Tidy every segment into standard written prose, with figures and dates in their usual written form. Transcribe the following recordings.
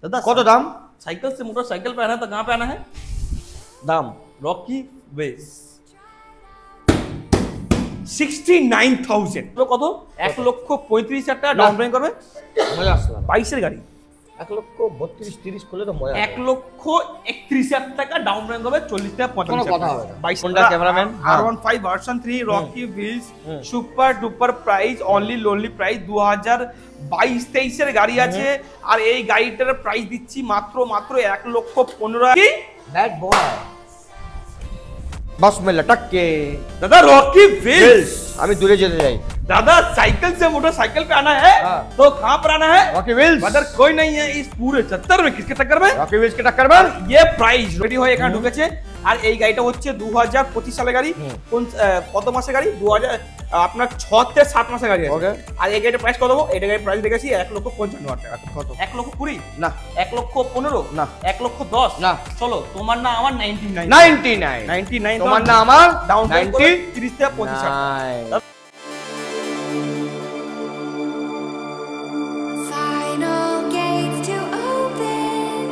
दादा কত দাম? साइकिल से मोटरसाइकिल पे आना है तो कहाँ पे आना है? দাম रॉकी वेज 69,000 তো কত 1,35,000 টাকা ডাউন পেমেন্ট করবে মজা আসছে না। 22 এর গাড়ি 1,32,30 করলে তো মজা 1,31,000 টাকা ডাউন পেমেন্ট করবে 40 থেকে 45 কোনো কথা হবে না। 22 Honda cameraman, R15 version 3 Rocky wheels super duper price only lonely price 2022-23 এর গাড়ি আছে আর এই গাড়িটার প্রাইস দিচ্ছি মাত্র 1,15,000 কি ব্যাড বয় बस में लटक के दादा रॉकी व्हील्स আমি দূরে যেতে চাই। दादा साइकिल से मोटरसाइकिल पे आना है तो कहाँ पर आना है? रॉकी व्हील्स अदर कोई नहीं है इस पूरे 70 में किसके टक्कर में? रॉकी व्हील्स के टक्कर में ये प्राइस रेडी হয়ে এখানে ঢুকেছে আর এই গাড়িটা হচ্ছে 2025 সালের গাড়ি কোন কত মাসের গাড়ি 2000 আপনার 6 থেকে 7 মাসের গাড়ি আছে আর এই গাড়িটার প্রাইস কত দেবো এই গাড়ির প্রাইস দেখেছি 1,55,000 টাকা কত 1,20,000 না 1,15,000 না 1,10,000 না চলো তোমার না আমার 99 99 তোমার না আমার ডাউন 90 30 থেকে 25 Final gates to open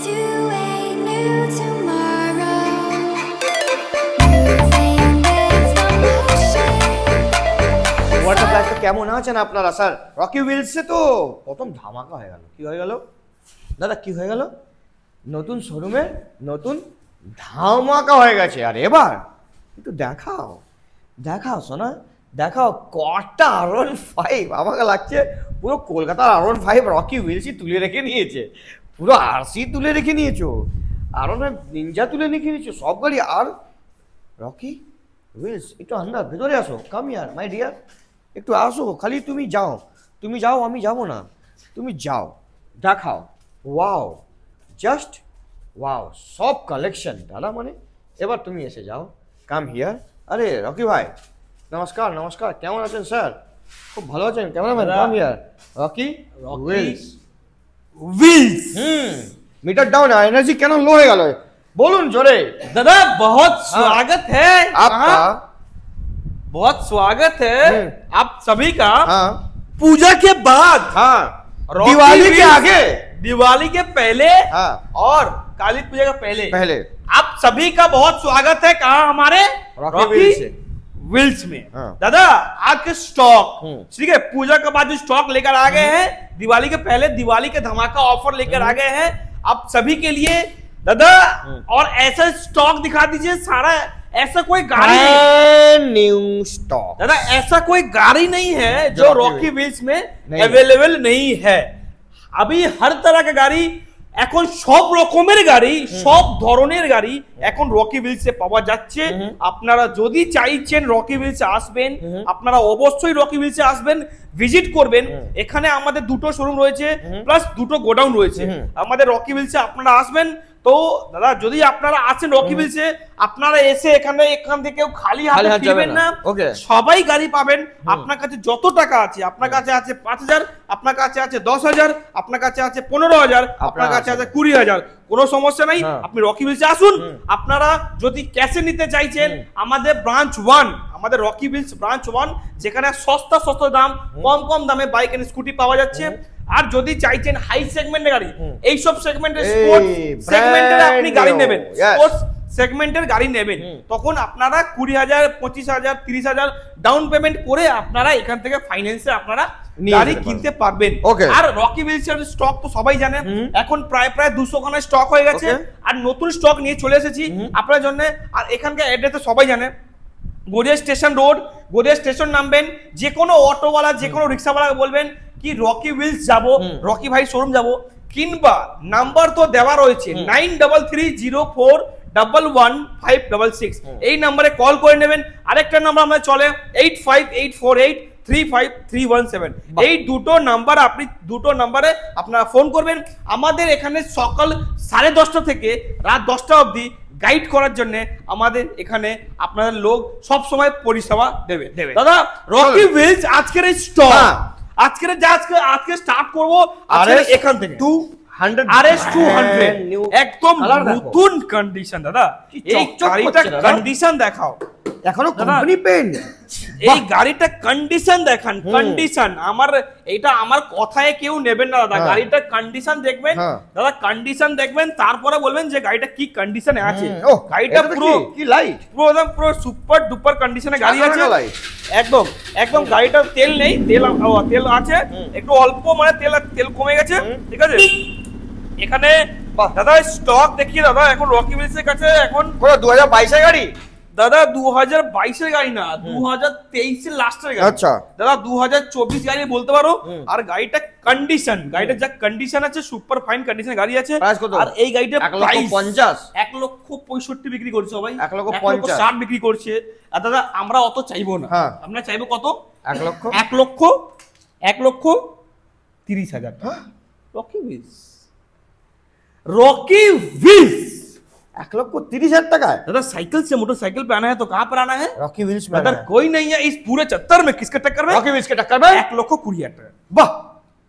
to a new tomorrow. Moving with the motion. Water plus তো কেমন আছেন আপনারা স্যার? রকি হুইলসে তো প্রথম ধামাকা হয়ে গেল। কি হয়ে গেল দাদা? কি হয়ে গেল? নতুন শোরুমে নতুন ধামাকা হয়ে গেছে। আর এবার একটু দেখাও দেখাও সোনা দেখাও কটা R15 আমাকে লাগছে পুরো কলকাতার R15 রকি হুইলসই তুলে রেখে নিয়েছে, পুরো আরসি তুলে রেখে নিয়েছো, R15 নিনজা তুলে রেখে নিয়েছো, সব গাড়ি। আর রকি হুইলস একটু আন্দাজ ভেতরে আসো, কাম ইয়ার মাই ডিয়ার, একটু আসো। খালি তুমি যাও আমি যাবো না, তুমি যাও দেখাও। ওয়াও জাস্ট ওয়াও সব কালেকশন দাদা। মানে এবার তুমি এসে যাও, কাম হিয়ার। আরে রকি ভাই নমস্কার নমস্কার, কেমন আছেন স্যার? খুব ভালো আছেন cameraman? Come here Rocky wheels meter down है, एनर्जी कैन लो है गलो बोलूं जोरे। दादा बहुत स्वागत है आपका, बहुत स्वागत है आप सभी का हाँ पूजा के बाद, हाँ रॉकी दिवाली के व्हील्स, आगे, दिवाली के पहले हाँ और काली पूजा के पहले पहले आप सभी का बहुत स्वागत है कहाँ हमारे रॉकी व्हील्स से। व्हील्स में। हाँ। दादा आज के स्टॉक ठीक है, पूजा के बाद जो स्टॉक लेकर आ गए हैं, दिवाली के पहले दिवाली के धमाका ऑफर लेकर आ गए हैं आप सभी के लिए दादा। और ऐसा स्टॉक दिखा दीजिए सारा, ऐसा कोई गाड़ी नहीं न्यू स्टॉक दादा, ऐसा कोई गाड़ी नहीं है जो रॉकी व्हील्स में अवेलेबल नहीं है। अभी हर तरह का गाड़ी এখন সব রকমের গাড়ি সব ধরনের গাড়ি এখন রকি হুইলসে পাওয়া যাচ্ছে। আপনারা যদি চাইছেন রকি হুইলসে আসবেন, আপনারা অবশ্যই রকি হুইলসে আসবেন, ভিজিট করবেন। এখানে আমাদের দুটো শোরুম রয়েছে প্লাস দুটো গোডাউন রয়েছে আমাদের রকি হুইলসে। আপনারা আসবেন তো দাদা, যদি আপনারা আসেন রকি হুইলসে, আপনারা এসে এখান থেকে খালি হাতে ফিরবেন না, সবাই গাড়ি পাবেন। আপনার কাছে যত টাকা আছে, আপনার কাছে আছে 5,000, আপনার কাছে আছে 10,000, আপনার কাছে আছে 15,000, আপনার কাছে আছে 20,000, কোনো সমস্যা নাই। আপনি রকি হুইলসে আসুন। আপনারা যদি ক্যাশে নিতে চাইছেন, আমাদের ব্রাঞ্চ 1, আমাদের রকি হুইলস ব্রাঞ্চ 1, যেখানে সস্তা দাম কম দামে বাইক এন্ড স্কুটি পাওয়া যাচ্ছে। আর যদি চাইছেন হাই সেগমেন্টের গাড়ি, এই সব সেগমেন্টের স্পোর্টস সেগমেন্টের আপনি গাড়ি নেবেন, স্পোর্টস সেগমেন্টের গাড়ি নেবেন, তখন আপনারা 20,000, 25,000, 30,000 ডাউন পেমেন্ট করে আপনারা এখান থেকে ফাইন্যান্সে আপনারা গাড়ি কিনতে পারবেন। আর রকি হুইলসের স্টক তো সবাই জানে, এখন প্রায় 200 খানা স্টক হয়ে গেছে আর নতুন স্টক নিয়ে চলে এসেছি আপনার জন্য। আর এখানকার অ্যাড্রেস তো সবাই জানে, Garia station road, Garia station নামবেন, যে কোনো অটোওয়ালা যে কোনো রিক্সাওয়ালাকে বলবেন কি রকি হুইলস যাবো, রকি ভাই শোরুম যাবো, কিংবা নাম্বার তো দেওয়া রয়েছে 9330411566, এই নাম্বারে কল করে নেবেন। আরেকটা নাম্বার আমাদের চলে 8584835317, এই দুটো নাম্বার আপনি দুটো নাম্বারে আপনারা ফোন করবেন। আমাদের এখানে সকাল 10:30 থেকে রাত 10টা অবধি গাইড করার জন্য আমাদের এখানে আপনাদের লোক সব সময় পরিষেবা দেবে। দাদা রকি হুইলস আজকের এই স্টক, আজকে স্টার্ট করবো এখান থেকে। 100 RS 200 new একদম colour দেখো। নতুন কন্ডিশন দাদা। কি এই চকচক গাড়িটা করছে দাদা। কন্ডিশন দেখাও, এখনো দাদা। Company pen. এই গাড়িটা কন্ডিশন দেখান, কন্ডিশন। আমার কথায় কেউ নেবেন না দাদা, হ্যাঁ। গাড়িটা কন্ডিশন দেখবেন হ্যাঁ। দাদা, কন্ডিশন দেখবেন, তারপরে বলবেন যে গাড়িটা কি কন্ডিশনে আছে। ও গাড়িটা পুরো কি লাইট, পুরো সুপার ডুপার কন্ডিশনে গাড়ি আছে লাইট। একদম একদম। গাড়িটার তেল নেই, তেল আছে একটু অল্প, মানে তেল কমে গেছে, ঠিক আছে। এখানে বাহ। দাদা স্টক দেখিয়ে দাদা, এখন রকি উইলসের কাছে এখন কোন 2022 এর গাড়ি? দাদা 2022 এর গাড়ি না, 2023 এর লাস্টের গাড়ি। আচ্ছা। দাদা 2024 গাড়ি বলতে পারো। আর গাড়িটা কন্ডিশন, গাড়িটা যা কন্ডিশন আছে, সুপার ফাইন কন্ডিশনে গাড়ি আছে। প্রাইস কত? আর এই গাড়িটার 1,50,000 1,65,000 বিক্রি করছে সবাই, 1,50,000 1,60,000 বিক্রি করছে। আর দাদা আমরা অত চাইবো না, হ্যাঁ। আমরা চাইবো কত? 1,00,000 1,30,000 রকি উইলস, रॉकी व्हील्स 1,30,000 টাকায়। दादा साइकिल से मोटरसाइकिल पे आना है तो कहाँ पर आना है? रॉकी व्हील्स में अगर कोई नहीं है इस पूरे 74 में, किसके टक्कर में? रॉकी व्हील्स के टक्कर में 1,20,000 টাকা। বাহ,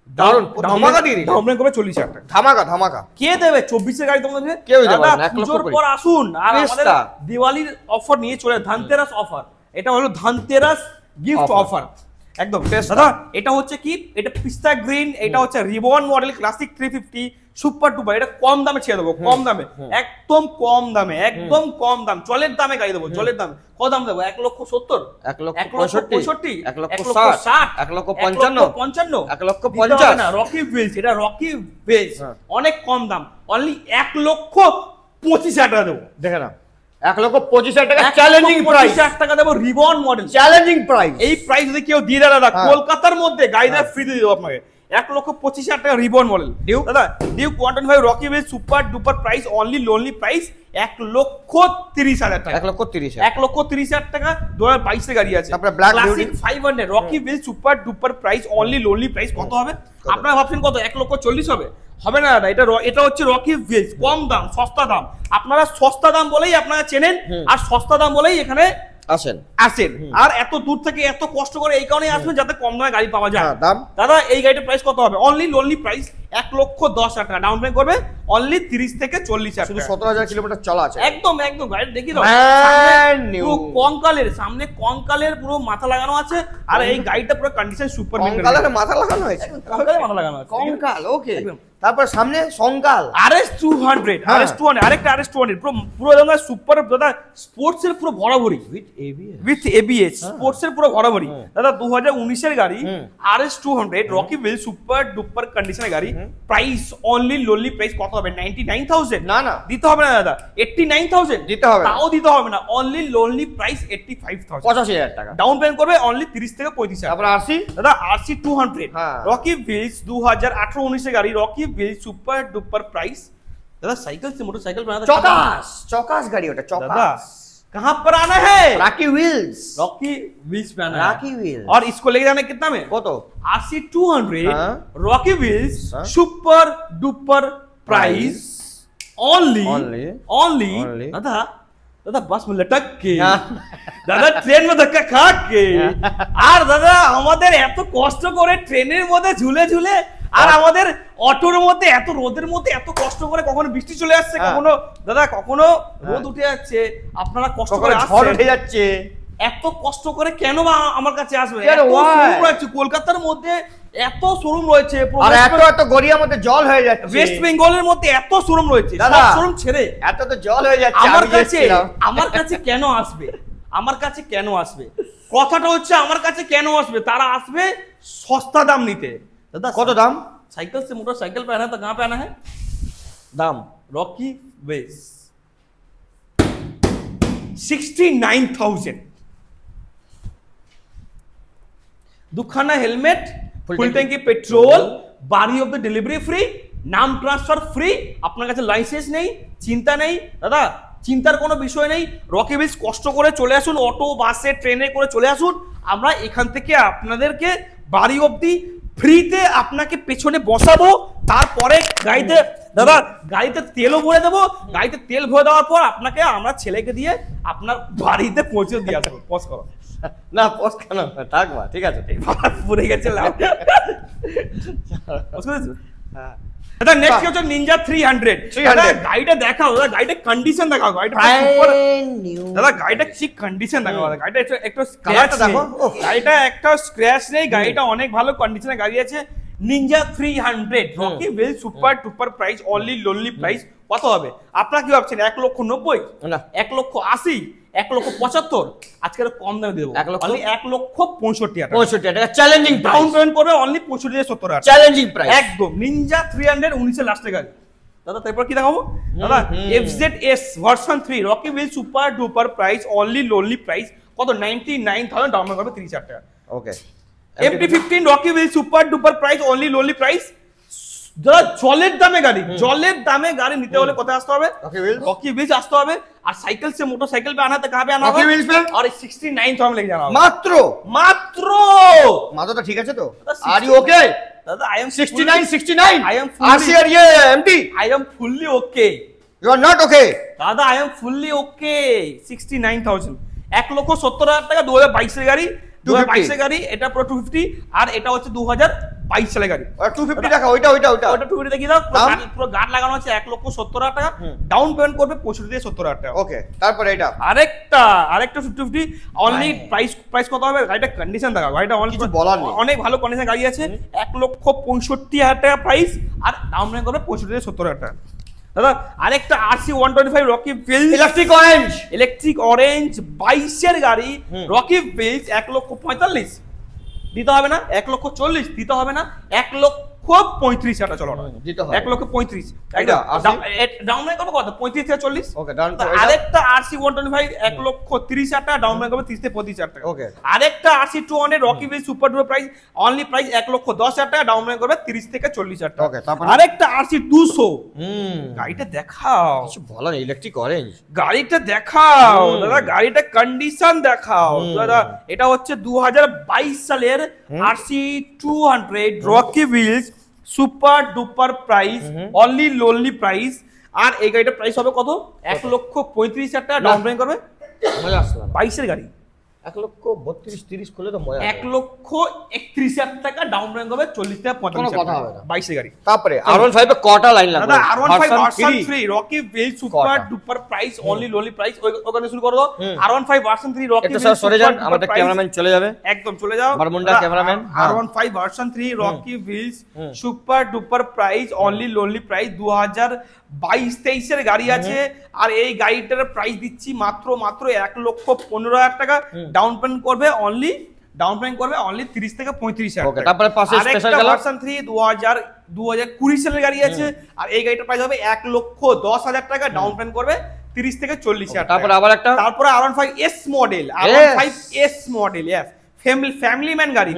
দারুণ ধামাকা দিয়ে দিল। ডাউন পেমেন্ট করবে 40,000 টাকা। ধামাকা। কে দেবে 24 এর গাড়ি তোমাদের? কেউ দিতে পারবে না, দাদা 1,00,000 পুজোর করে। পর আসুন, আর আমাদের পেস্তা। দিওয়ালির অফার নিয়ে চলে, ধানতেরাস অফার। এটা হলো ধানতেরাস গিফট Offer। অফার একদম। পেস্তা। দাদা এটা হচ্ছে কি, এটা পিস্তা গ্রিন, এটা হচ্ছে ribbon model classic 350 super duper. এটা কম দামে ছেড়ে দেবো, কম দামে, একদম কম দামে, একদম কম দাম, জলের দামে গাড়ি দেবো, জলের দামে। কত দাম দেবো? 1,70,000, 1,65,000, 1,60,000, 1,55,000, 1,50,000 রকি হুইলস, এটা রকি হুইলস, অনেক কম দাম, অনলি 1,25,000 টাকা দেবো। দেখে না, 1,25,000 টাকা চ্যালেঞ্জিং প্রাইস। 1,25,000 টাকা দেবো, রিবন মডেল চ্যালেঞ্জিং প্রাইস। এই প্রাইস যদি কেউ দিয়ে দেয় দাদা, হ্যাঁ। কলকাতার মধ্যে গাড়িটা ফ্রি দিয়ে দেবো আপনাকে। 1,25,000 টাকা রিবন মডেল ডিউক। দাদা, Duke 125 Rocky wheels super duper price, only lonely price 1,30,000 টাকা। 1,30,000 1,30,000 টাকা 2022 এর গাড়ি আছে। তারপরে black classic 500 Rocky wheels super duper price, only lonely price কত হবে? আপনারা ভাবছেন কত? 1,40,000 হবে? হবে না দাদা, এটা হচ্ছে রকি হুইলস, কম দাম, সস্তা দাম। আপনারা সস্তা দাম বলেই আপনারা চেনেন, আর সস্তা দাম বলেই এখানে আসেন। আর এত দূর থেকে এত কষ্ট করে এই কারণে আসবেন যাতে কম দামে গাড়ি পাওয়া যায়। দাম দাদা এই গাড়িটার প্রাইস কত হবে? অনলি লোনলি প্রাইস 1,10,000 টাকা। ডাউন পেমেন্ট করবে অনলি 30 থেকে 40,000 শুধু টাকা। 17,000 কিলোমিটার চলা আছে। একদম গাড়ি দেখি দাও, Brand new। পুরো সামনে কঙ্কালের পুরো মাথা লাগানো আছে। আর এই গাড়িটা পুরো কন্ডিশন সুপার কঙ্কালের মাথা লাগানো হয়েছে। কঙ্কালের মাথা লাগানো আছে। কঙ্কাল, ওকে। একদম। তারপর সামনে সংকাল। RS 200, হ্যাঁ। RS 200, আরেকটা RS 200 পুরো দাদা সুপার, দাদা স্পোর্টস এর পুরো ভরাভরি উইথ ABS, স্পোর্টস এর পুরো ভরাভরি দাদা। 2019 এর গাড়ি, RS 200 Rocky wheel super duper কন্ডিশনের গাড়ি। প্রাইস অনলি লোনলি প্রাইস কত হবে? 99,000। না দিতে হবে না দাদা, 89,000 দিতে হবে না। তাও দিতে হবে না, অনলি লোনলি প্রাইস 85,000। 85,000 টাকা। ডাউন পেমেন্ট করবে অনলি 30 থেকে 35,000। তারপর আরসি দাদা RC 200 হ্যাঁ। রকি হুইলস 2018-19 এর গাড়ি, Rocky wheels super duper price. दादा साइकिल से मोटरसाइकिल बनाना, चौकास गाड़ी होता है, दादा चौकास। कहाँ पर आना है? रॉकी व्हील्स पे आना है। Rocky wheels. और इसको लेके जाना कितना में? कत? RC 200 हाँ। रॉकी व्हील्स हाँ। सुपर डुपर प्राइस, ओनली दादा बस में लटक के, দাদা ট্রেন में धक्का खा के, আর দাদা আমাদের এত কষ্ট করে ট্রেনের মধ্যে ঝুলে ঝুলে, আর আমাদের অটোর মধ্যে এত রোদের মধ্যে এত কষ্ট করে, কখনো বৃষ্টি চলে আসছে, কখনো দাদা কখনো রোদ উঠে যাচ্ছে, আপনারা কষ্ট করে ঝড় উঠে যাচ্ছে, এত কষ্ট করে কেন বা আমার কাছে আসবে? কেন? শোরুম রয়েছে কলকাতার মধ্যে, এত শোরুম রয়েছে, আর এত গড়িয়ার মধ্যে জল হয়ে যাচ্ছে, ওয়েস্ট বেঙ্গলের মধ্যে এত শোরুম রয়েছে, দাদা শোরুম ছেড়ে এত তো জল হয়ে যাচ্ছে। আমার কাছে কেন আসবে? আমার কাছে কেন আসবে? কথাটা হচ্ছে আমার কাছে কেন আসবে? তারা আসবে সস্তা দাম নিতে। দাদা কত দাম? साइकिल से मोटरसाइकिल पे आना है तो कहाँ पे आना है? दाम रॉकी वेज 69,000। दुखाना हेलमेट, फुल टैंकी पेट्रोल, बारी ऑफ द डिलीवरी फ्री, नाम ट्रांसफार फ्री। আপনার কাছে লাইসেন্স নেই, চিন্তা নেই দাদা, চিন্তার কোনো বিষয় নেই। রকি উইলস কষ্ট করে চলে আসুন, অটো বাসে ট্রেনে করে চলে আসুন, আমরা এখান থেকে আপনাদেরকে বাড়ি অবধি ফ্রিতে আপনাকে পেছনে বসাবো। তারপরে গাড়িতে দাদা গাড়িতে তেলও ভরে দেবো, গাড়িতে তেল ভরে দেওয়ার পর আপনাকে আমরা ছেলেকে দিয়ে আপনার বাড়িতে পৌঁছে দিয়ে আসবো। পজ করো না, পজ কেন থাকবা, ঠিক আছে পড়ে গেছে লাভ। হ্যাঁ দাদা নেক্সট হচ্ছে নিনজা 300 দাদা গাড়িটা দেখাও, দাদা গাড়িটা কন্ডিশন দেখাও, গাড়িটা দাদা গাড়িটা ঠিক কন্ডিশন দেখাও, গাড়িটা একটু স্ক্র্যাচ দেখো, গাড়িটা একটা স্ক্র্যাচ নেই, গাড়িটা অনেক ভালো কন্ডিশনে গাড়ি আছে। Ninja 300 Rocky wheel super duper price, only lonely price কত হবে? আপনারা কি ভাবছেন 1,90,000 না 1,80,000 1,75,000? আজকে কম দামে দেবো, 1,65,000 টাকা চ্যালেঞ্জিং ডাউন পেমেন্ট করবে, অনলি 65,000 চ্যালেঞ্জিং প্রাইস একদম। নিনজা 300 19 লাস্টে গাড়ি দাদা। তারপর কি দেখাবো দাদা? FZS version 3 Rocky wheel super duper price, only lonely price কত? 99,000 ডাউন পেমেন্ট করবে 30,000 টাকা। ওকে। MT-15 Rocky wheel super duper price, only lonely price. যারা জলের দামে গাড়ি, জলের দামে গাড়ি নিতে হলে কোথায় আসতে হবে? রকি হুইলস আসতে হবে। আর साइकिल से मोटरसाइकिल पे आना तो कहां पे आना होगा? रॉकी व्हील्स पे। और 69,000 में लेके जाना होगा मात्र तो ठीक है। तो आर यू ओके दादा? I am 69 I am RC और ये MT I am fully okay. You are not okay दादा, आई एम फुल्ली ओके। 69,000 1,70,000 টাকা 2022 এর গাড়ি, 2022 এর গাড়ি। এটা পুরো 250 আর এটা হচ্ছে 2022 সালের গাড়ি। আর 250 টাকা ওইটা 250 দেখিয়ে দাও। পুরো গার্ড লাগানো আছে 1,70,000 টাকা, ডাউন পেমেন্ট করবে 65,000 টাকা। ওকে। তারপরে এটা আরেকটা 250 অনলি প্রাইস কত হবে? গাড়িটা কন্ডিশন দেখা, গাড়িটা কিছু বলার নেই, অনেক ভালো কন্ডিশন গাড়ি আছে। 1,65,000 টাকা প্রাইস আর ডাউন পেমেন্ট করবে 65,000 টাকা। দাদা আরেকটা RC 125 Rocky wheels electric orange 22 এর গাড়ি, রকি হুইলস 1,45,000 দিতে হবে না, 1,40,000 দিতে হবে না, 1,35,000 টাকা। চলো দিতে হবে 1,35,000 এটা ডাউন পেমেন্ট করবে কত? 35 থেকে 40। ওকে ডাউন। আরেকটা RC 125 1,30,000 টাকা, ডাউন পেমেন্ট করবে 30 থেকে 35,000 টাকা। ওকে। আরেকটা RC 200 rocky wheels super duper price, only price 1,10,000 টাকা, ডাউন পেমেন্ট করবে 30 থেকে 40,000 টাকা। ওকে। তারপর আরেকটা RC 200 গাড়িটা দেখাও, কিছু বলার নেই, ইলেকট্রিক অরেঞ্জ গাড়িটা দেখাও দাদা, গাড়িটা কন্ডিশন দেখাও দাদা। এটা হচ্ছে 2022 সালের RC 200 rocky wheels super duper price, only lonely price. আর এই গাড়িটার প্রাইস হবে কত? 1,35,000 টাকা, ডাউন পেমেন্ট করবে। মজা আসলো 22 এর গাড়ি 1,32,30 করলে তো মজা। 1,31,000 টাকা, ডাউন পেমেন্ট করবে 40 থেকে 45,000 টাকা। 22 এর গাড়ি। তারপরে R15 এ কটা লাইন লাগবে? দাদা R15 version 3 Rocky wheels super duper price, only lonely price. ওখানে শুরু করো। R15 ভার্সন 3 রকি হুইলস সরে যান, আমাদের ক্যামেরাম্যান চলে যাবে, একদম চলে যাও Bermuda cameraman. R15 version 3 Rocky wheels super duper price, only lonely price. 2022-23 এর গাড়ি আছে। আর এই গাড়িটার প্রাইস দিচ্ছি মাত্র 1,15,000 টাকা, ডাউন পেমেন্ট করবে অনলি 30 থেকে 35,000 ওকে। তারপরে পাশে স্পেশাল গেল ভার্সন 3 2020 সালের গাড়ি আছে। আর এই গাড়িটার প্রাইস হবে 1,10,000 টাকা, ডাউন পেমেন্ট করবে 30 থেকে 40,000 টাকা। তারপরে আবার একটা, তারপরে R15 S model, R15 S model, yes family man গাড়ি,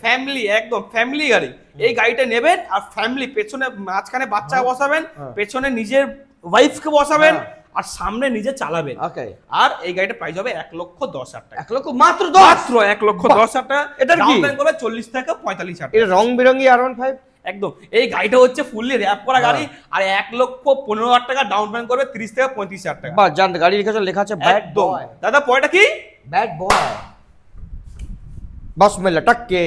ফ্যামিলি একদম ফ্যামিলি গাড়ি। এই গাড়িটা নেবেন আর ফ্যামিলি, পেছনে মাঝখানে বাচ্চা বসাবেন, পেছনে নিজের ওয়াইফকে বসাবেন আর সামনে নিজে চালাবেন। ওকে। আর এই গাড়িটার প্রাইস হবে 1,10,000 টাকা। 1,00,000 মাত্র 1,10,000 টাকা। এটার কি ডাউন পেমেন্ট করবে 40 থেকে 45,000 টাকা। এটা রং বেরঙি R15 একদম। এই গাড়িটা হচ্ছে ফুললি র‍্যাপ করা গাড়ি আর 1,15,000 টাকা, ডাউন পেমেন্ট করবে 30 থেকে 35,000 টাকা। বাহ, জান গাড়ি লেখা আছে ব্যাড বয়। দাদা পয়টা কি? Bad boy. बस में लटक के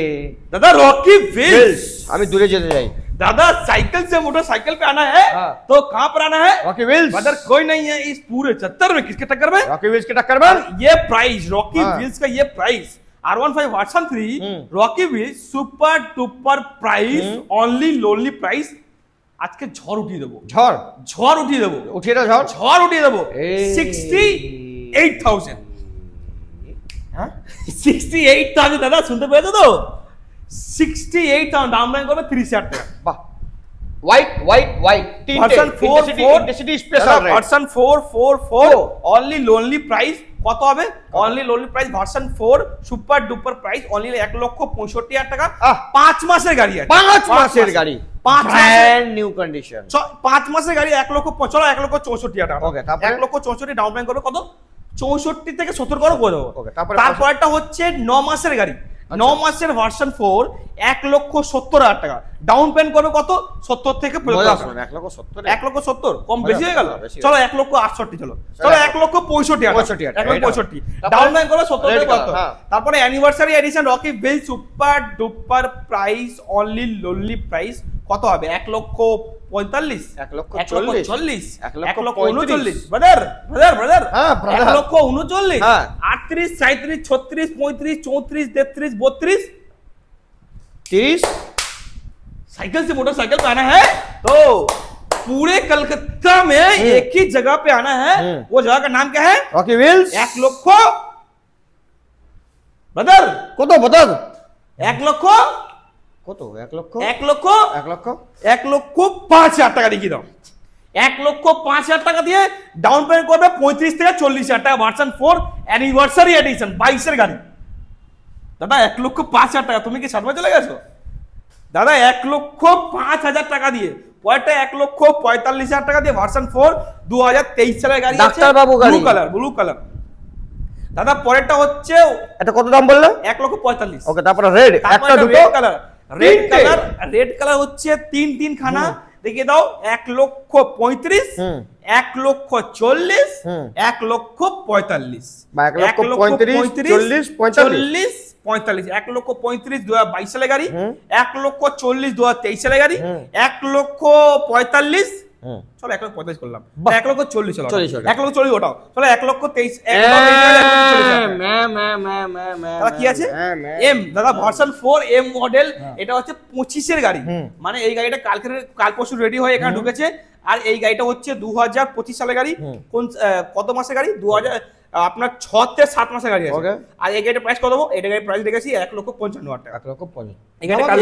दादा रॉकी व्हील्स। अभी दूरे चले जाए दादा, साइकिल से मोटरसाइकिल पे आना है तो कहां पर आना है? Rocky wheels. अगर कोई नहीं है इस पूरे 70 में, किसके टक्कर में? रॉकी व्हील्स के टक्कर में। ये प्राइस रॉकी व्हील्स का, ये price R15 version 3 Rocky wheels super duper price, only lonely price. আজকে ঝড় উঠিয়ে দেবো, ঝড় উঠিয়ে দেবো, উঠিয়ে দাও, ঝড় উঠিয়ে দেবো। 68,000 68,000 দাদা, শুনতে পেয়েছো তো? 68,000 দাম ব্যাংক করবে 30,000 টাকা। বাহ, white version 4 special version 4 only lonely price কত হবে? Only lonely price version 4 super duper price, only 1,65,000 টাকা। 5 মাসের গাড়ি আছে, 5 মাসের গাড়ি, 5 ব্র্যান্ড নিউ কন্ডিশন। 5 মাসের গাড়ি 1,65,000 টাকা। ওকে। তারপরে 1,65,000 ডাউন পেমেন্ট করবে কত? 64 থেকে 70 করে দেবো। তারপরটা হচ্ছে 9 মাসের গাড়ি, 9 মাসের ভার্সন 4 1,70,000 টাকা, ডাউন পেমেন্ট করবে কত? 70 থেকে 1,70,000 কম বেশি হয়ে গেল। চলো 1,68,000 চলো 1,65,000 ডাউন পেমেন্ট করবে 70 থেকে 75। তারপরে anniversary addition Rocky wheels super duper price, only lonely price কত হবে? 1,45,000, 1,40,000, 1,39,000, ব্রাদার হ্যাঁ, brother। 1,39,000, হ্যাঁ। 38, 37, 36, 35, 34, 33, 32, 30 साइकिल से मोटरसाइकिल पे आना है तो पूरे कलकत्ता में एक ही जगह पे आना है। वो जगह का नाम क्या है? Rocky wheels. 1 লক্ষ ব্রাদার, কত বদল? 1 লক্ষ কত? 1 লক্ষ 1 লক্ষ 1 লক্ষ 1,05,000 টাকা দেখিয়ে দাও। 1,05,000 টাকা দিয়ে ডাউন পেমেন্ট করবে 35 থেকে 40,000 টাকা, ভার্সন 4 অ্যানিভার্সারি এডিশন 22 এর গাড়ি। দাদা 1,05,000 টাকা, তুমি কি সাতবার চলে গেছো? দাদা 1,05,000 টাকা দিয়ে পরেরটা 1,45,000 টাকা দিয়ে ভার্সন 4 2023 সালের গাড়ি আছে, ডাক্তারবাবু গাড়ি। Blue colour. দাদা পরেরটা হচ্ছে এটা কত দাম বললে? 1,45,000। ওকে, তারপরে রেড, একটা দুটো রেড কালার হচ্ছে 3 খানা দেখিয়ে দাও। 1,35,000, 1,40,000, 1,45,000 বা 1,35,000, 40,000, 45, 1,35,000 2022 সালের গাড়ি, 1,40,000 2023 সালের গাড়ি, 1,45,000, চলো 1,45,000 করলাম, 1,40,000 চলো, 1,40,000 ওটাও চলো, 1,23,000 দাদা কি আছে? এম, দাদা ভার্সন 4 এম মডেল, এটা হচ্ছে 25 এর গাড়ি। মানে এই গাড়িটা কাল পরশু রেডি হয়ে এখানে ঢুকেছে। আর এই গাড়িটা হচ্ছে 2025 সালের গাড়ি। কোন কত মাসের গাড়ি? 2000 আপনার 6 থেকে 7 মাসের গাড়ি আছে। আর এই গাড়িটার প্রাইস কত দেবো? এটা গাড়ির প্রাইস রেখেছি 1,55,000 টাকা। 1,55,000 এই গাড়িটা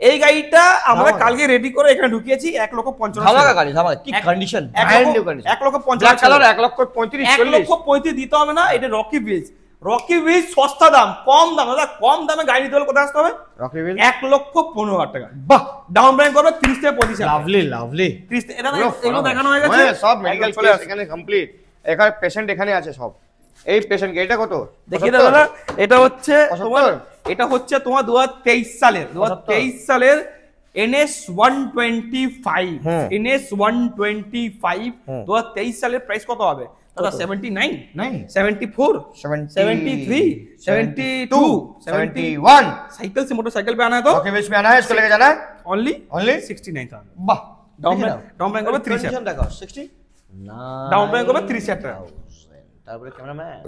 এই গাড়িটা আমরা কালকে রেডি করে এখানে ঢুকিয়েছি 1,55,000 ধামাকা গাড়ি, ধামাকা কি condition, brand new condition. 1,55,000 colour 1,35,000, 1,35,000 দিতে হবে না। এটা রকি হুইলস সস্তা দাম, কম দাম। দাদা কম দামে গাড়ি নিতে হলে কোথায় আসতে হবে? রকি হুইলস 1,15,000 টাকা। বাহ, ডাউন পেমেন্ট করবে 30 থেকে 35,000। লাভলি 30, এটা এগুলো দেখানো হয়ে গেছে, সব মেডিকেল চলে আসে এখানে কমপ্লিট। এখানে পেশেন্ট এখানে আছে সব। এই পেশেন্ট এটা কত? দেখিয়ে দাও দাদা। এটা হচ্ছে তোমার 2023 সালের NS 125, NS 125 2023 সালের প্রাইস কত হবে দাদা? 79, 74, 73, 72, 71। साइकिल से मोटरसाइकिल पे आना है तो रॉकी ह्विल्स में आना है, इसको लेके जाना है ओनली 69,000। वाह, डाउन पेमेंट করবে 30,000 টাকা। 60 না, ডাউন পেমেন্ট করবে 30,000 টাকা। তারপরে ক্যামেরাম্যান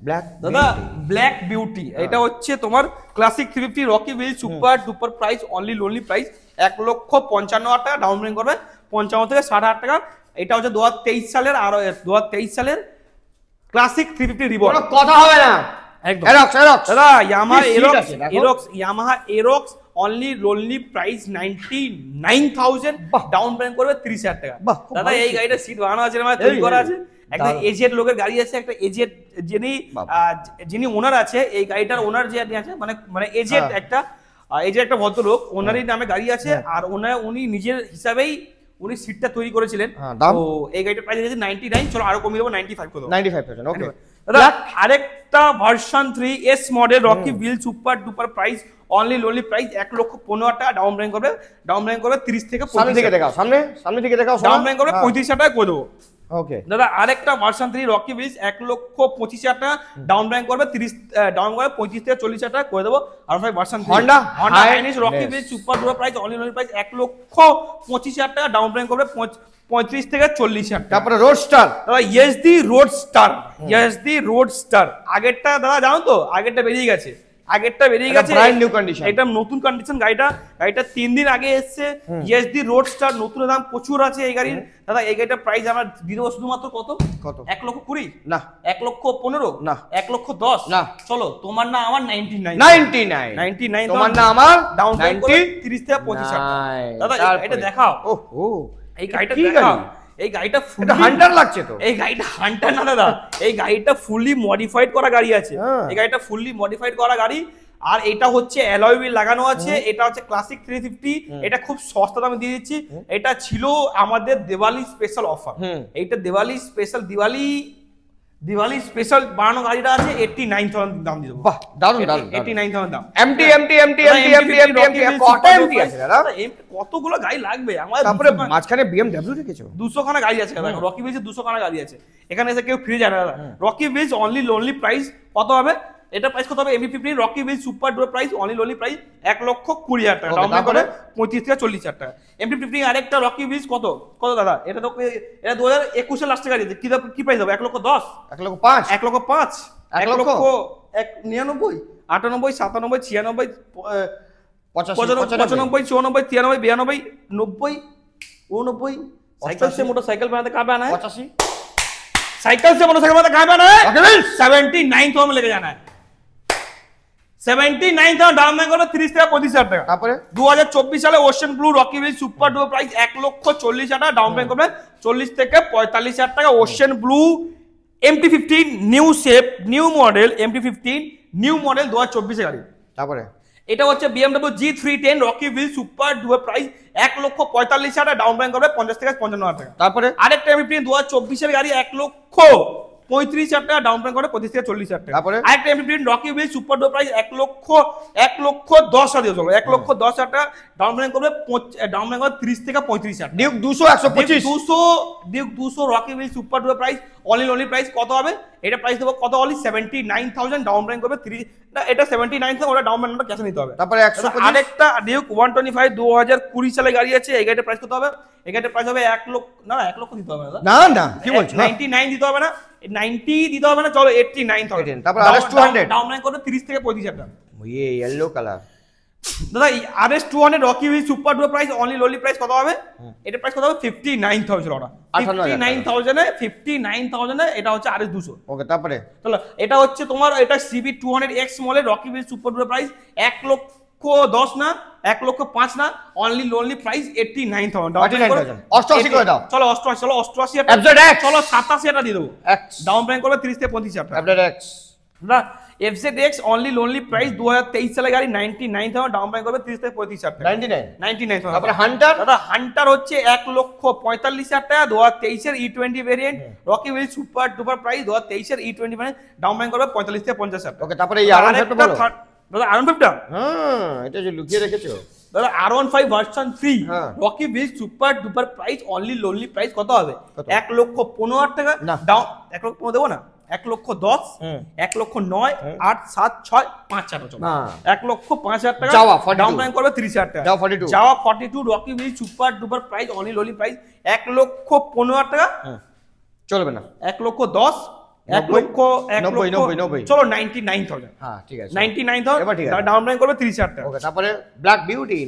ব্ল্যাক দাদা ব্ল্যাক বিউটি, এটা হচ্ছে তোমার classic 350 Rocky wheels super duper price, only price 1,55,000 টাকা। ডাউন পেমেন্ট করবে 55 থেকে 60,000 টাকা। এটা হচ্ছে 2023 সালের, আর 2023 সালের ক্লাসিক 350 রিবন। কোনো কথা হবে না, একদম এরক্স দাদা। Yamaha Aerox only price 99,000। Down payment করবে 30,000 টাকা। দাদা এই গাড়িটা সিট বানানো আছে, মানে তৈরি করা আছে। একটা এজেড লোকের গাড়ি আছে, একটা এজেড যিনি ওনার আছে, এই গাড়িটার ওনার যে আছে মানে এজেড একটা ভদ্রলোক, ওনারই নামে গাড়ি আছে। আর উনি নিজের হিসাবেই উনি সিটটা তৈরি করেছিলেন। তো এই গাড়িটার প্রাইস আছে 99। চলো আরো কমিয়ে দেবো, 95 করে দেবো। 95,000 ওকে। দাদা আরেকটা version 3 S model Rocky wheels super duper price, only price 1,15,000 টাকা। ডাউন পেমেন্ট করবে 30 থেকে 35। সামনে থেকে দেখাও, সামনে থেকে দেখাও। ডাউন পেমেন্ট করবে 35,000 টাকা করে দেবো। ওকে দাদা আরেকটা ভার্সন 3 রকি হুইলস 1,25,000 টাকা। ডাউন পেমেন্ট করবে 35 থেকে 40,000 টাকা করে দেবো। আর ভাই version Honda highness Rocky wheels super duper price, only price 1,25,000 টাকা। ডাউন পেমেন্ট করবে 35 থেকে 40,000 টাকা। তারপরে রোডস্টার, দাদা এসডি রোডস্টার আগেরটা দাদা জানো তো, আগেরটা বেরিয়ে গেছে, ব্র্যান্ড নিউ কন্ডিশন। এটা নতুন কন্ডিশন। গাড়িটা 3 দিন আগে এসেছে। এসডি রোডস্টার নতুন দাম প্রচুর আছে এই গাড়ির। দাদা এই গাড়িটার প্রাইস আমরা দিয়ে দেবো শুধুমাত্র কত? 1,20,000 না, 1,15,000 না, 1,10,000 না। চলো তোমার না আমার 99 তোমার না আমার ডাউন পেমেন্ট 30 থেকে 25,000 দাদা এটা দেখাও। ওহো, এই গাড়িটা দেখাও। এই গাড়িটা হান্টার লাগছে তো। এই গাড়িটা হান্টার না দাদা, এই গাড়িটা ফুললি মডিফাইড করা গাড়ি আছে। এই গাড়িটা ফুললি মডিফাইড করা গাড়ি। আর এটা হচ্ছে অ্যালয় হুইল লাগানো আছে। এটা হচ্ছে ক্লাসিক 350। এটা খুব সস্তা দামে দিয়ে দিচ্ছি। এটা ছিল আমাদের দিওয়ালি স্পেশাল অফার। এইটা দিওয়ালি স্পেশাল বানানো গাড়িটা আছে 89,000 দাম দিয়ে দেবো। বাহ, দারুন 89,000 দাম। এমটি আছে দাদা। কতগুলো গাড়ি লাগবে আমাদের? তারপরে মাঝখানে BMW রেখেছো? 200 খানা গাড়ি আছে দাদা। রকি হুইলস 200 খানা গাড়ি আছে। এখানে এসে কেউ ফিরে যায় না দাদা। রকি হুইলস অনলি প্রাইস কত হবে? এটা প্রাইস কত হবে MT-15 Rocky will super duper price only price 1,20,000 টাকা, ডাউন পেমেন্ট করে 35 থেকে 40,000 টাকা। MT-15 আরেকটা রকি উইলস কত দাদা, এটা তো এটা 2021 এর লাস্টে গাড়ি, কি প্রাইস হবে 1,10,000 1,05,000 1,05,000 1,99,000 99 98 97 96 95 95 94 93 92 90 89 साइकिल से मोटरसाइकिल बनाते कहाँ पे आना है 85 साइकिल से मोटरसाइकिल बनाते कहाँ पे आना है 79 में लेके जाना है 79 ডাউন পেমেন্ট করবে 30 থেকে 35,000 টাকা। তারপরে 2024 সালে ocean blue Rocky will super duper price 1,40,000 টাকা, ডাউন পেমেন্ট করবে 40 থেকে 45,000 টাকা। Ocean blue MT-15 new shape new model MT-15 new model 2024 এর গাড়ি। তারপরে এটা হচ্ছে BMW G310 Rocky will super duper price 1,45,000 টাকা, ডাউন পেমেন্ট করবে 50 থেকে 55,000 টাকা। তারপরে আরেকটা MT-15 2024 এর গাড়ি 1,35,000 টাকা, ডাউন পেমেন্ট করে 25 থেকে 40,000 টাকা। তারপরে আরেকটা MT-15 Rocky will super duper price 1,10,000 দিয়ে চলো 1,10,000 টাকা, ডাউন পেমেন্ট করবে 30 থেকে 35,000 টাকা। Duke 200 125 Duke 200 Rocky will super duper price only price কত হবে, এটা প্রাইস দেবো কত অনলি 79,000, ডাউন পেমেন্ট করবে 30 না এটা 79,000, ওটা ডাউন পেমেন্টটা ক্যাশে নিতে হবে। তারপরে 125 আরেকটা ডিউক 125 2020 সালে গাড়ি আছে, এই গাড়িটার প্রাইস কত হবে, এই গাড়িটার প্রাইস হবে 1 লক্ষ না 1 লক্ষ দিতে হবে না না কি বলছো 99 দিতে হবে না 90 দিতে হবে না, চলো 89,000। তারপরে RS 200 ডাউন পেমেন্ট করবে 30 থেকে 35,000 টাকা। ये येलो कलर দাদা এই RS 200 Rocky will super duper price only price কত হবে, এটা প্রাইস কত হবে 59,000 ওটা 59,000 এ এটা হচ্ছে RS 200। ওকে তারপরে চলো এটা হচ্ছে তোমার এটা CB 200X model Rocky will super duper price 1,10,000 না 1,05,000 না অনলি প্রাইস 89,000 88 করে দাও। চলো 88 চলো 88 FZX চলো 87 টা দিয়ে দেবো, X ডাউন পেমেন্ট করবে 30 থেকে 35,000 টাকা। FZX না FZX অনলি প্রাইস 2023 সালে গাড়ি 99,000, ডাউন পেমেন্ট করবে 30 থেকে 35,000 টাকা 99,000। তারপরে হান্টার দাদা হান্টার হচ্ছে 1,45,000 টাকা 2023 এর E20 variant Rocky will super duper price 2023 এর E20 মানে ডাউন পেমেন্ট করবে 45 থেকে 50,000 টাকা। ওকে তারপরে এই R15 টা বলো দাদা R15 টা হ্যাঁ এটা যে লুকিয়ে রেখেছো দাদা R15 ভার্সন 3 হ্যাঁ। Rocky will super duper price only price কত হবে কত? 1,15,000 টাকা, না। ডাউন 1,15,000 দেবো না 1,10,000 1,09,000 8 7 6 5 4 চলো না। 1,05,000 টাকা, যাওয়া 42 ডাউন পেমেন্ট করবে 30,000 টাকা। যাওয়া 42 যাওয়া 42 Rocky will super duper price only price 1,15,000 টাকা, চলবে না 1,10,000 90 চলো 99,000 হ্যাঁ ঠিক আছে 99,000 এবার ঠিক আছে। ডাউন পেমেন্ট করবে 30,000 টাকা। ওকে তারপরে ব্ল্যাক বিউটি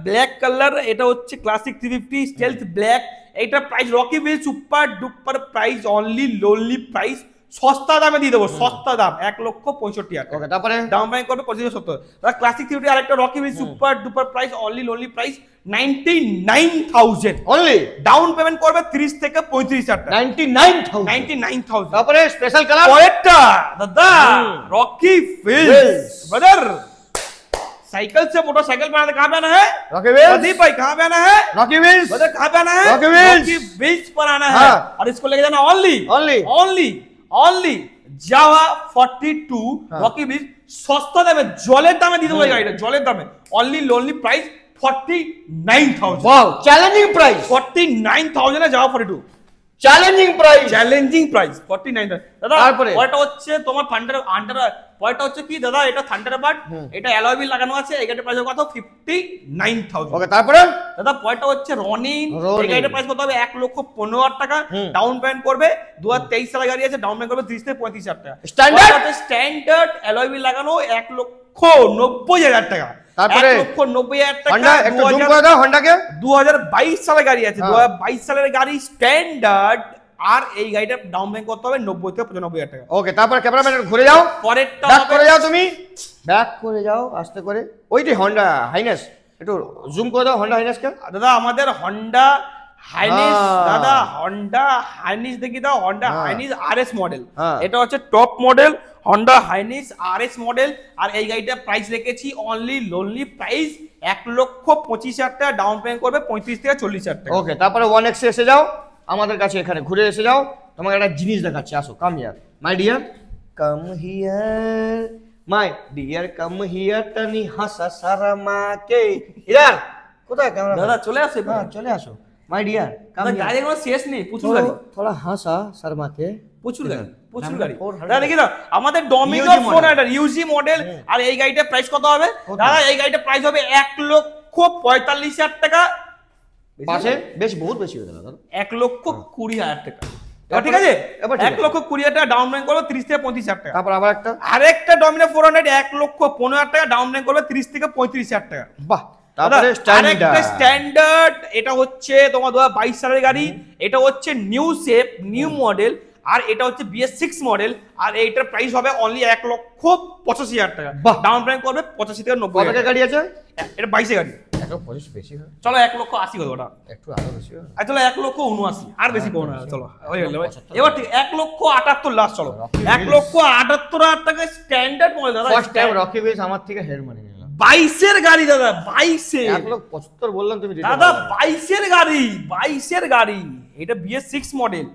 ব্ল্যাক কালার এটা হচ্ছে ক্লাসিক 350 স্টেলথ ব্ল্যাক, এটা price Rocky will super duper price only price সস্তা দামে দিয়ে দেবো, সস্তা দাম 1,65,000 টাকা। ওকে তারপরে ডাউন পেমেন্ট করবে 25,70। ক্লাসিক 350 আরেকটা Rocky will super duper price only price 99,000 only down payment করবে 30 থেকে 35,000 টাকা 99,000। তারপরে স্পেশাল কালার পরেরটা দাদা রকি ফিল্ডস ব্রাদার साइकिल से मोटरसाइकिल बनाने कहाँ पे आना है रॉकी व्हील्स प्रदीप भाई कहाँ पे आना है रॉकी व्हील्स ब्रदर कहाँ पे आना है रॉकी व्हील्स पर आना है हाँ। और इसको लेके जाना ओनली जावा 42 रॉकी व्हील्स सस्ता दामे জলের দামে দিয়ে দেবো এই গাড়িটা জলের দামে only price 49,000 wow challenging price 49,000 এ যাওয়া 42 চ্যালেঞ্জিং প্রাইস 49,000 দাদা তারপরে ওটা হচ্ছে তোমার থান্ডার আন্ডার পয়টা হচ্ছে কি দাদা এটা থান্ডারবার্ড এটা অ্যালয় হুইল লাগানো আছে এই গাড়ির প্রাইস কত 59,000 ওকে তারপরে দাদা পয়টা হচ্ছে রনিন এই গাড়ির প্রাইস কত হবে 1,15,000 টাকা, ডাউন পেমেন্ট করবে 2023 সালের গাড়ি আছে ডাউন পেমেন্ট করবে 30 থেকে 35,000 টাকা। স্ট্যান্ডার্ড অ্যালয় হুইল লাগানো 1,90,000 টাকা। তারপরে 1,90,000 টাকা হন্ডা একটু জুম করে দাও হন্ডাকে 2022 সালের গাড়ি আছে 2022 সালের গাড়ি স্ট্যান্ডার্ড আর এই গাড়িটা ডাউন পেমেন্ট করতে হবে 90 থেকে 95,000 টাকা। ওকে তারপর ক্যামেরাম্যান ঘুরে যাও পরেরটা ব্যাক করে যাও তুমি ব্যাক করে যাও আস্তে করে ওইটি হন্ডা হাইনেস একটু জুম করে দাও হন্ডা হাইনেস কে দাদা আমাদের হন্ডা হাইনিস দাদা হন্ডা হাইনিস দেখি দাও হন্ডা হাইনিস আরএস মডেল এটা হচ্ছে top model Honda Hness RS model আর এই গাড়িটা প্রাইস রেখেছি অনলি প্রাইস 1,25,000 টাকা, ডাউন পেমেন্ট করবে 35 থেকে 40,000 টাকা। ওকে তারপরে 1x এসে যাও আমাদের কাছে এখানে ঘুরে এসে যাও তোমাকে একটা জিনিস দেখাচ্ছি আসো come here my dear come here my dear come here টানি হাসা সারা মাকে ইদার কোথায় ক্যামেরা দাদা চলে আসে হ্যাঁ চলে আসো माय डियर গাড়ি কোনো শেষ নেই, প্রচুর গাড়ি, थोड़ा हंसा शर्मा के প্রচুর গাড়ি, প্রচুর দাম গাড়ি। 400 দাদা দেখি না আমাদের Domino UG model। 400 UG model, আর এই গাড়িটার প্রাইস কত হবে দাদা? এই গাড়িটার প্রাইস হবে 1,45,000 টাকা। পাশে বেশি বহুত বেশি হয়ে গেল দাদা। 1,20,000 টাকা। এবার ঠিক আছে, এবার ঠিক আছে। 1,20,000 টাকা ডাউন পেমেন্ট করবে, 30 থেকে 35,000 টাকা। তারপর আবার একটা আরেকটা ডমিনো 400 1,15,000 টাকা ডাউন পেমেন্ট করবে, 30 থেকে 35,000 টাকা। বাহ, তারপরে আরেকটা স্ট্যান্ডার্ড, এটা হচ্ছে তোমার 2022 সালের গাড়ি, এটা হচ্ছে নিউ শেপ নিউ মডেল, আর এটা হচ্ছে BS6 মডেল, আর এইটার প্রাইস হবে অনলি 1,85,000 টাকা। বাহ। ডাউন পেমেন্ট করবে 85 থেকে 90,000 কত টাকা গাড়ি আছে? এটা 22 গাড়ি। একটু 25 বেশি হয়, চলো 1,80,000 হলো ওটা, একটু আরো বেশি হয়। আর চলো 1,79,000, আর বেশি করো না, চলো হয়ে গেল। এবার ঠিক 1,78,000 লাস্ট, চলো 1,78,000 টাকা স্ট্যান্ডার্ড মডেল দাদা। ফার্স্ট টাইম রকি বেস আমার থেকে হেড মানি নিলাম। 22 এর গাড়ি দাদা, 22 1,75,000 বললাম, তুমি দিতে দাদা পারবে না। 22 এর গাড়ি, 22 এর গাড়ি, এটা BS6 মডেল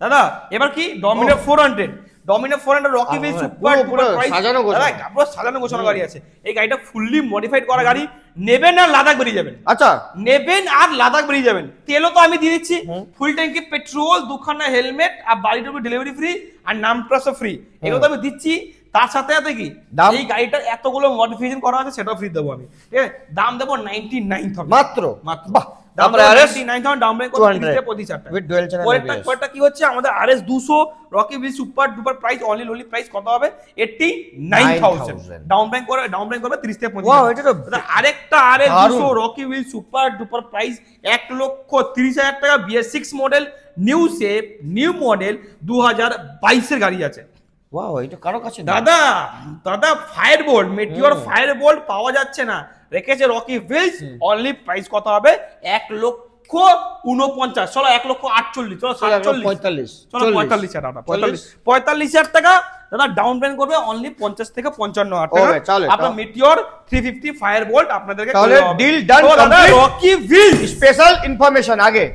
দাদা। এবার কি domino 400, domino 400 Rocky base super পুরো সাজানো গোছানো। দাদা, পুরো সাজানো গোছানো গাড়ি আছে। এই গাড়িটা ফুললি মডিফাইড করা গাড়ি, নেবেন আর লাদাখ বেরিয়ে যাবেন। আচ্ছা, নেবেন আর লাদাখ বেরিয়ে যাবেন। তেলও তো আমি দিয়ে দিচ্ছি, ফুল ট্যাঙ্কি পেট্রোল, দুখানা হেলমেট, আর বাড়ির উপর ডেলিভারি ফ্রি, আর নাম প্লাসও ফ্রি, এগুলো তো আমি দিচ্ছি। তার সাথে সাথে কি দাম? এই গাড়িটার এতগুলো মডিফিকেশন করা আছে, সেটাও ফ্রি দেবো আমি, ঠিক আছে? দাম দেবো 99,000 মাত্র মাত্র। বাহ। দাম তারপরে দেবো RS 99,000, ডাউন পেমেন্ট 35,000 টাকা। with dual channel পরেরটা ABS। পরেরটা কি হচ্ছে আমাদের RS 200 rocky wheel super duper price, only লোলি প্রাইস কত হবে? 89,000। ডাউন পেমেন্ট করবে 30 থেকে 35,000। ওয়াও, এটা তো আরেকটা RS দারুণ। 200 rocky wheel super duper price 1,30,000 টাকা, BS6 model, new shape new model, 2022 এর গাড়ি আছে ওয়াও, এটা কারো কাছে নেই। দাদা। দাদা ফায়ারবোল্ট, মেটিওর ফায়ারবোল্ট পাওয়া যাচ্ছে না, রেখেছে রকি হুইলস। অনলি প্রাইস কত হবে? 1,49,000। চলো 1,48,000, চলো 47, 45, চলো 45,000 টাকা, 45,000 টাকা দাদা। ডাউন পেমেন্ট করবে অনলি 50 থেকে 55,000 টাকা। ওকে, চলো, আপনার মেটিওর 350 ফায়ারবোল্ট আপনাদেরকে তাহলে deal done, complete। Rocky wheels special information আগে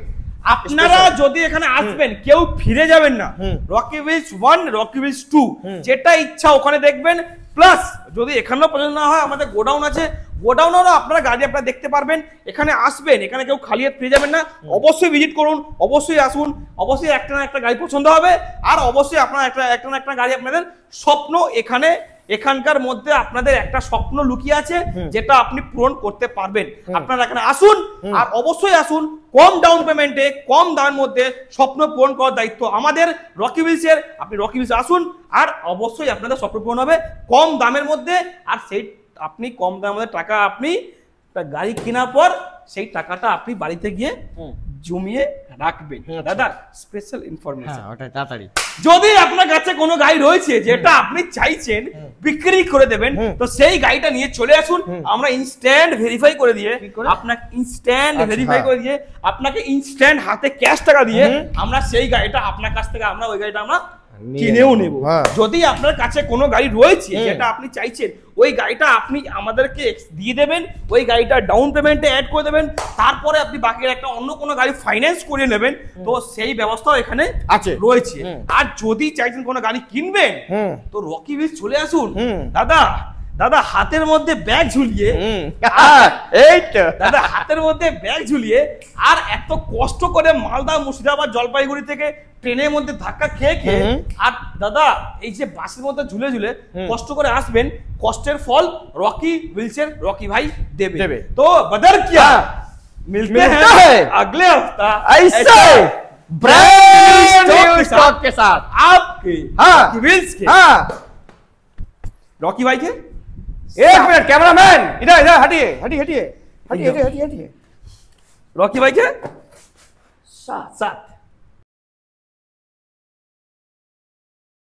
আপনারা যদি এখানে আসবেন, কেউ ফিরে যাবেন না। রকি হুইলস 1, রকি হুইলস 2, যেটা ইচ্ছা ওখানে দেখবেন। প্লাস যদি এখানেও পছন্দ না হয়, আমাদের গোডাউন আছে, গোডাউনেরও আপনারা গাড়ি আপনারা দেখতে পারবেন। এখানে আসবেন, এখানে কেউ খালি হাতে ফিরে যাবেন না। অবশ্যই ভিজিট করুন, অবশ্যই আসুন, অবশ্যই একটা না একটা গাড়ি পছন্দ হবে, আর অবশ্যই আপনার একটা না একটা গাড়ি আপনাদের স্বপ্ন এখানকার মধ্যে আপনাদের একটা স্বপ্ন লুকিয়ে আছে, যেটা আপনি পূরণ করতে পারবেন। আপনারা এখানে আসুন, আর অবশ্যই আসুন কম ডাউন পেমেন্টে, কম দামের মধ্যে স্বপ্ন পূরণ করার দায়িত্ব আমাদের রকি হুইলসের। আপনি রকি হুইলস আসুন, আর অবশ্যই আপনাদের স্বপ্ন পূরণ হবে কম দামের মধ্যে। আর সেই আপনি কম দামের মধ্যে টাকা, আপনি গাড়ি কেনার পর সেই টাকাটা আপনি বাড়িতে গিয়ে জমিয়ে রাখবেন। দাদা স্পেশাল ইনফরমেশন, ওটা তাড়াতাড়ি। যদি আপনার কাছে কোনো গাড়ি রয়েছে যেটা আপনি চাইছেন বিক্রি করে দেবেন, তো সেই গাড়িটা নিয়ে চলে আসুন। আমরা ইনস্ট্যান্ট ভেরিফাই করে দিয়ে, আপনাকে ইনস্ট্যান্ট ভেরিফাই করে দিয়ে, আপনাকে ইনস্ট্যান্ট হাতে ক্যাশ টাকা দিয়ে আমরা সেই গাড়িটা আপনার কাছ থেকে আমরা ওই গাড়িটা আমরা কিনেও নেব। যদি আপনার কাছে কোনো গাড়ি রয়েছে যেটা আপনি চাইছেন, ওই গাড়িটা আপনি আমাদেরকে দিয়ে দেবেন, ওই গাড়িটা ডাউন পেমেন্টে অ্যাড করে দেবেন, তারপরে আপনি বাকি একটা অন্য কোনো গাড়ি ফাইন্যান্স করে নেবেন। তো সেই ব্যবস্থাও এখানে আছে রয়েছে। আর যদি চাইছেন কোনো গাড়ি কিনবেন, তো রকি হুইলস চলে আসুন। দাদা হাতের মধ্যে ব্যাগ ঝুলিয়ে, এই তো দাদা হাতের মধ্যে ব্যাগ ঝুলিয়ে, আর এত কষ্ট করে মালদা, মুর্শিদাবাদ, জলপাইগুড়ি থেকে ট্রেনের মধ্যে ধাক্কা খেয়ে খেয়ে, আর দাদা এই যে বাসের মধ্যে ঝুলে ঝুলে কষ্ট করে আসবেন, কষ্টের ফল রকি হুইলসের রকি ভাই দেবে। তো বদর কিয়া मिलते हैं अगले हफ्ता ऐसे ब्रांड न्यू स्टॉक के साथ आपके रॉकी व्हील्स के रॉकी भाई के। एक मिनट कैमरामैन, इधर हटिए रॉकी भाई के साथ